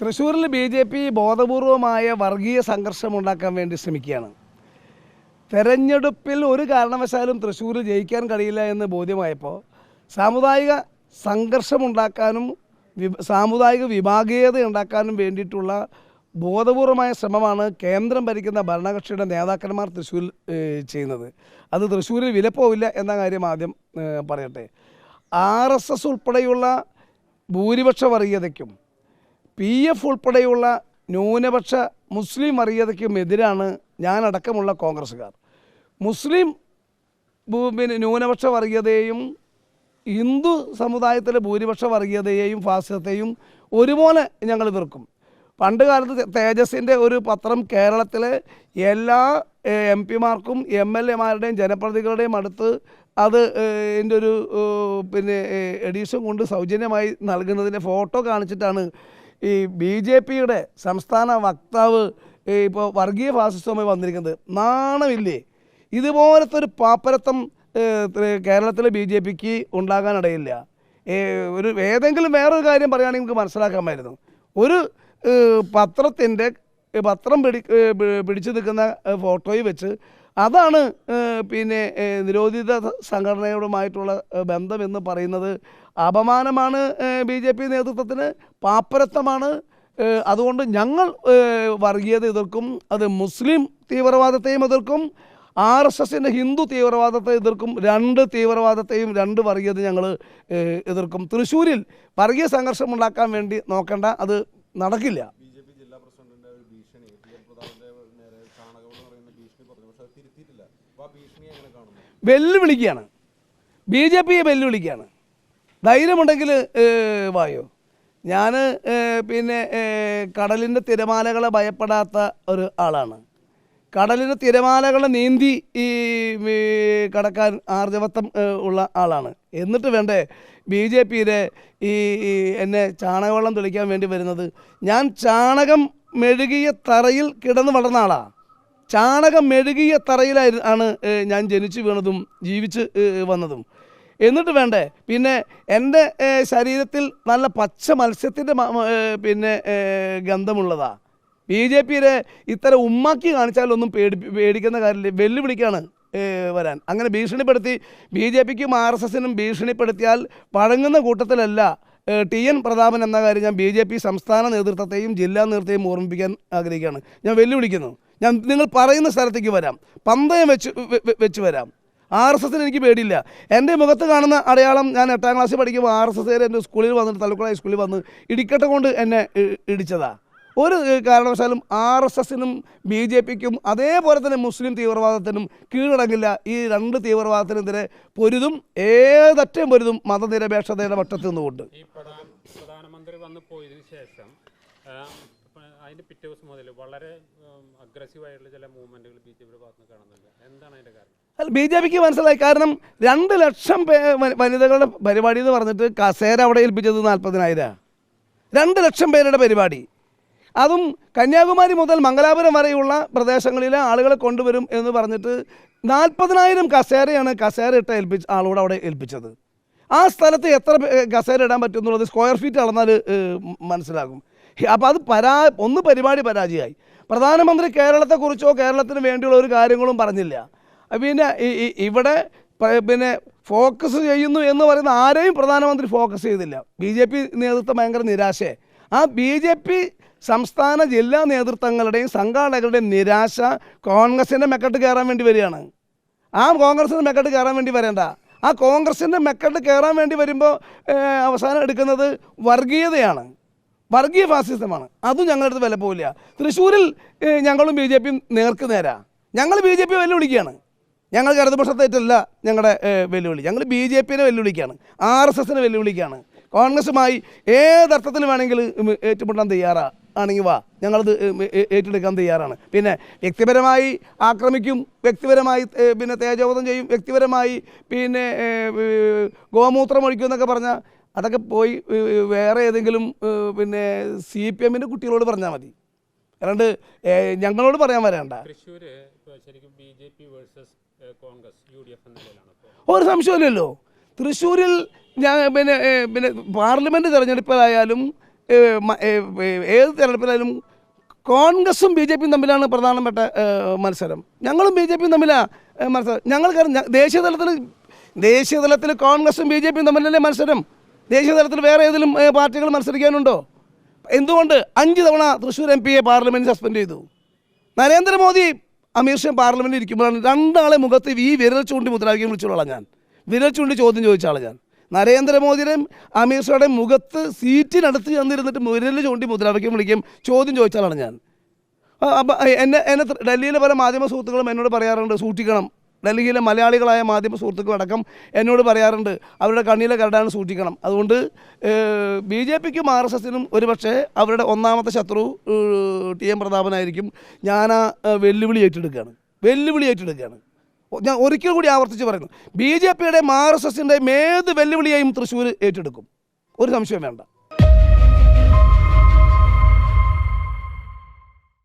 തൃശ്ശൂരിൽ BJP ബോധപൂർവമായ വർഗീയ സംഘർഷമുണ്ടാക്കാൻ വേണ്ടി ശ്രമിക്കുകയാണ്. തെരഞ്ഞെടുപ്പിൽ ഒരു കാരണവശാലും തൃശ്ശൂരിൽ ജയിക്കാൻ കഴിയില്ല എന്ന് ബോധ്യമായപ്പോൾ സാമുദായിക സംഘർഷമുണ്ടാക്കാനും സാമുദായിക വിഭാഗീയത ഉണ്ടാക്കാനും വേണ്ടിയിട്ടുള്ള ബോധപൂർവമായ ശ്രമമാണ് കേന്ദ്രം ഭരിക്കുന്ന ഭരണകക്ഷിയുടെ നേതാക്കന്മാർ തൃശ്ശൂരിൽ ചെയ്യുന്നത്. അത് തൃശ്ശൂരിൽ വിലപ്പോവില്ല എന്ന കാര്യം ആദ്യം പറയട്ടെ. RSS ഉൾപ്പെടെയുള്ള ഭൂരിപക്ഷ വർഗീയതയ്ക്കും PF ഉൾപ്പെടെയുള്ള ന്യൂനപക്ഷ മുസ്ലിം വർഗീയതയ്ക്കും എതിരാണ് ഞാനടക്കമുള്ള കോൺഗ്രസ്സുകാർ. മുസ്ലിം ന്യൂനപക്ഷ വർഗീയതയെയും ഹിന്ദു സമുദായത്തിലെ ഭൂരിപക്ഷ വർഗീയതയെയും ഫാസിസത്തെയും ഒരുപോലെ ഞങ്ങൾ എതിർക്കും. പണ്ട് കാലത്ത് തേജസിൻ്റെ ഒരു പത്രം കേരളത്തിലെ എല്ലാ MP-മാർക്കും MLA-മാരുടെയും ജനപ്രതിനിധികളുടെയും അടുത്ത് അത് എൻ്റെ ഒരു എഡീഷൻ കൊണ്ട് സൗജന്യമായി നൽകുന്നതിൻ്റെ ഫോട്ടോ കാണിച്ചിട്ടാണ് ഈ BJPയുടെ സംസ്ഥാന വക്താവ് ഇപ്പോൾ വർഗീയ ഫാസിസവുമായി വന്നിരിക്കുന്നത്. നാണമില്ലേ? ഇതുപോലത്തെ ഒരു പാപ്പരത്വം കേരളത്തിലെ BJPക്ക് ഉണ്ടാകാനിടയില്ല. ഏതെങ്കിലും വേറൊരു കാര്യം പറയുകയാണെങ്കിൽ നമുക്ക് മനസ്സിലാക്കാമായിരുന്നു. ഒരു പത്രം പിടിച്ചു നിൽക്കുന്ന ഫോട്ടോയിൽ വെച്ച് അതാണ് നിരോധിത സംഘടനയോടുമായിട്ടുള്ള ബന്ധമെന്ന് പറയുന്നത് അപമാനമാണ്. BJP നേതൃത്വത്തിന് പാപ്പരത്വമാണ്. അതുകൊണ്ട് ഞങ്ങൾ വർഗീയത എതിർക്കും. അത് മുസ്ലിം തീവ്രവാദത്തെയും എതിർക്കും, RSSൻ്റെ ഹിന്ദു തീവ്രവാദത്തെ എതിർക്കും. രണ്ട് തീവ്രവാദത്തെയും രണ്ട് വർഗീയത ഞങ്ങൾ എതിർക്കും. തൃശ്ശൂരിൽ വർഗീയ സംഘർഷം ഉണ്ടാക്കാൻ വേണ്ടി നോക്കണ്ട, അത് നടക്കില്ല. വെല്ലുവിളിക്കുകയാണ്, BJPയെ വെല്ലുവിളിക്കുകയാണ്. ധൈര്യമുണ്ടെങ്കിൽ വായോ. ഞാൻ കടലിൻ്റെ തിരമാലകളെ ഭയപ്പെടാത്ത ഒരു ആളാണ്. കടലിൻ്റെ തിരമാലകളെ നീന്തി കടക്കാൻ ആർജവത്വം ഉള്ള ആളാണ്. എന്നിട്ട് വേണ്ടേ BJPയിലെ എന്നെ ചാണകവെള്ളം തെളിക്കാൻ വേണ്ടി വരുന്നത്? ഞാൻ ചാണകം മെഴുകിയ തറയിൽ കിടന്ന് വളർന്ന ആളാണ്. ചാണകം മെഴുകിയ തറയിലാണ് ഞാൻ ജനിച്ചു വീണതും ജീവിച്ച് വന്നതും. എന്നിട്ട് വേണ്ടേ എൻ്റെ ശരീരത്തിൽ നല്ല പച്ച മത്സ്യത്തിൻ്റെ ഗന്ധമുള്ളതാണ്. BJPയിലെ ഇത്തരം ഉമ്മാക്കി കാണിച്ചാലൊന്നും പേടിക്കുന്ന കാര്യമില്ല. വെല്ലുവിളിക്കാണ് വരാൻ. അങ്ങനെ ഭീഷണിപ്പെടുത്തി BJPക്കും RSSനും ഭീഷണിപ്പെടുത്തിയാൽ വഴങ്ങുന്ന കൂട്ടത്തിലല്ല TN പ്രതാപൻ എന്ന കാര്യം ഞാൻ BJP സംസ്ഥാന നേതൃത്വത്തെയും ജില്ലാ നേതൃത്വത്തെയും ഓർമ്മിപ്പിക്കാൻ ആഗ്രഹിക്കുകയാണ്. ഞാൻ വെല്ലുവിളിക്കുന്നു. ഞാൻ നിങ്ങൾ പറയുന്ന സ്ഥലത്തേക്ക് വരാം, പന്തയം വെച്ച് വരാം. RSSന് എനിക്ക് പേടിയില്ല. എൻ്റെ മുഖത്ത് കാണുന്ന അടയാളം, ഞാൻ 8ാം ക്ലാസ്സിൽ പഠിക്കുമ്പോൾ RSSകാർ എൻ്റെ സ്കൂളിൽ വന്നിട്ട് തലക്കുള ഹൈസ്കൂളിൽ വന്ന് ഇടിക്കട്ട കൊണ്ട് എന്നെ ഇടിച്ചതാണ്. ഒരു കാരണവശാലും RSSനും BJPക്കും അതേപോലെ തന്നെ മുസ്ലിം തീവ്രവാദത്തിനും കീഴടങ്ങില്ല. ഈ രണ്ട് തീവ്രവാദത്തിനെതിരെ പൊരുതും, ഏതറ്റം പൊരുതും മതനിരപേക്ഷതയുടെ വട്ടത്തിൽ നിന്നുകൊണ്ട്. ഈ പ്രധാനമന്ത്രി വന്നു പോയതിനു ശേഷം അതിൻ്റെ പിറ്റേ ദിവസം മുതൽ വളരെ അഗ്രസീവായിട്ടുള്ള ചില മൂവ്മെൻറ്റുകൾ BJPയുടെ ഭാഗത്ത് നിന്ന് കാണുന്നുണ്ട്. എന്താണ് അതിൻ്റെ കാരണം? BJPക്ക് മനസ്സിലായി. കാരണം 2 ലക്ഷം വനിതകളുടെ പരിപാടി എന്ന് പറഞ്ഞിട്ട് കസേര അവിടെ ഏൽപ്പിച്ചത് 40,000. 2 ലക്ഷം പേരുടെ പരിപാടി, അതും കന്യാകുമാരി മുതൽ മംഗലാപുരം വരെയുള്ള പ്രദേശങ്ങളിലെ ആളുകളെ കൊണ്ടുവരും എന്ന് പറഞ്ഞിട്ട് 40,000 കസേരയാണ് കസേര ഇട്ട ആളോട് അവിടെ ഏൽപ്പിച്ചത്. ആ സ്ഥലത്ത് എത്ര കസേര ഇടാൻ പറ്റും എന്നുള്ളത് സ്ക്വയർ ഫീറ്റ് അളന്നാൽ മനസ്സിലാകും. അപ്പോൾ അത് പരിപാടി പരാജയമായി. പ്രധാനമന്ത്രി കേരളത്തെക്കുറിച്ചോ കേരളത്തിന് വേണ്ടിയുള്ള ഒരു കാര്യങ്ങളും പറഞ്ഞില്ല. ഇവിടെ ഫോക്കസ് ചെയ്യുന്നു എന്ന് പറയുന്ന ആരെയും പ്രധാനമന്ത്രി ഫോക്കസ് ചെയ്തില്ല. BJP നേതൃത്വം ഭയങ്കര നിരാശയെ. ആ BJP സംസ്ഥാന ജില്ലാ നേതൃത്വങ്ങളുടെയും സംഘാടകരുടെയും നിരാശ കോൺഗ്രസിൻ്റെ മെക്കെട്ട് കയറാൻ വേണ്ടി വരികയാണ്. ആ കോൺഗ്രസിൻ്റെ മെക്കെട്ട് കയറാൻ വേണ്ടി വരേണ്ട. ആ കോൺഗ്രസിൻ്റെ മെക്കെട്ട് കയറാൻ വേണ്ടി വരുമ്പോൾ അവസാനം എടുക്കുന്നത് വർഗീയതയാണ്, വർഗീയ ഫാസിസമാണ്. അതും ഞങ്ങളുടെ അടുത്ത് വില പോവില്ല. തൃശ്ശൂരിൽ ഞങ്ങളും BJPയും നേർക്ക് നേരാ. ഞങ്ങൾ BJP വെല്ലുവിളിക്കുകയാണ്. ഞങ്ങൾ ഇടതുപക്ഷത്തേറ്റല്ല ഞങ്ങളുടെ വെല്ലുവിളി. ഞങ്ങൾ BJPനെ വെല്ലുവിളിക്കുകയാണ്, RSSനെ വെല്ലുവിളിക്കുകയാണ്. കോൺഗ്രസുമായി ഏതർത്ഥത്തിൽ വേണമെങ്കിലും ഏറ്റുമുട്ടാൻ തയ്യാറാണെങ്കിൽ വാ, ഞങ്ങളത് ഏറ്റെടുക്കാൻ തയ്യാറാണ്. വ്യക്തിപരമായി ആക്രമിക്കും, വ്യക്തിപരമായി തേജോവധം ചെയ്യും, വ്യക്തിപരമായി ഗോമൂത്രം ഒഴിക്കും എന്നൊക്കെ പറഞ്ഞാൽ അതൊക്കെ പോയി വേറെ ഏതെങ്കിലും CPMൻ്റെ കുട്ടികളോട് പറഞ്ഞാൽ മതി. അല്ലാണ്ട് ഞങ്ങളോട് പറയാൻ വരേണ്ട. ഒരു സംശയമില്ലല്ലോ. തൃശ്ശൂരിൽ ഞാൻ പാർലമെൻറ്റ് തിരഞ്ഞെടുപ്പിലായാലും ഏത് തെരഞ്ഞെടുപ്പിലായാലും കോൺഗ്രസും ബി ജെ പിയും തമ്മിലാണ് പ്രധാനപ്പെട്ട മത്സരം. ഞങ്ങളും ബി ജെ പിയും തമ്മിലാണ് മത്സരം. ഞങ്ങൾക്കറിയാം ദേശീയ തലത്തിൽ കോൺഗ്രസും ബി ജെ പിയും തമ്മിലല്ലേ മത്സരം. ദേശീയ തലത്തിൽ വേറെ ഏതെങ്കിലും പാർട്ടികൾ മത്സരിക്കാനുണ്ടോ? എന്തുകൊണ്ട് 5 തവണ തൃശ്ശൂർ MP പാർലമെൻറ്റ് സസ്പെൻഡ് ചെയ്തു? നരേന്ദ്രമോദി അമീർ ഷാ പാർലമെൻറ്റിൽ ഇരിക്കുമ്പോഴാണ് രണ്ടാളെ മുഖത്ത് ഈ വിരൽ ചൂണ്ടി മുദ്രാവാക്യം വിളിച്ചോളാം. ഞാൻ വിരൽ ചൂണ്ടി ചോദ്യം ചോദിച്ച ആളാണ് ഞാൻ. നരേന്ദ്രമോദിയുടെയും അമീർ ഷായുടെയും മുഖത്ത് സീറ്റിനടുത്ത് ചെന്നിരുന്നിട്ട് വിരൽ ചൂണ്ടി മുദ്രാവാക്യം വിളിക്കും ചോദ്യം ചോദിച്ച ആളാണ് ഞാൻ. അപ്പം എന്നെ ഡൽഹിയിലെ പല മാധ്യമ സുഹൃത്തുക്കളും എന്നോട് പറയാറുണ്ട് സൂക്ഷിക്കണം. ഡൽഹിയിലെ മലയാളികളായ മാധ്യമ സുഹൃത്തുക്കളടക്കം എന്നോട് പറയാറുണ്ട് അവരുടെ കണ്ണിലെ കരടാണ് സൂക്ഷിക്കണം. അതുകൊണ്ട് BJPക്കും RSSനും ഒരുപക്ഷെ അവരുടെ ഒന്നാമത്തെ ശത്രു TM പ്രതാപനായിരിക്കും. ഞാൻ ആ വെല്ലുവിളി ഏറ്റെടുക്കുകയാണ്. ഞാൻ ഒരിക്കൽ കൂടി ആവർത്തിച്ച് പറയുന്നു, BJPയുടെയും RSSൻ്റെയും ഏത് വെല്ലുവിളിയെയും തൃശ്ശൂർ ഏറ്റെടുക്കും, ഒരു സംശയം വേണ്ട.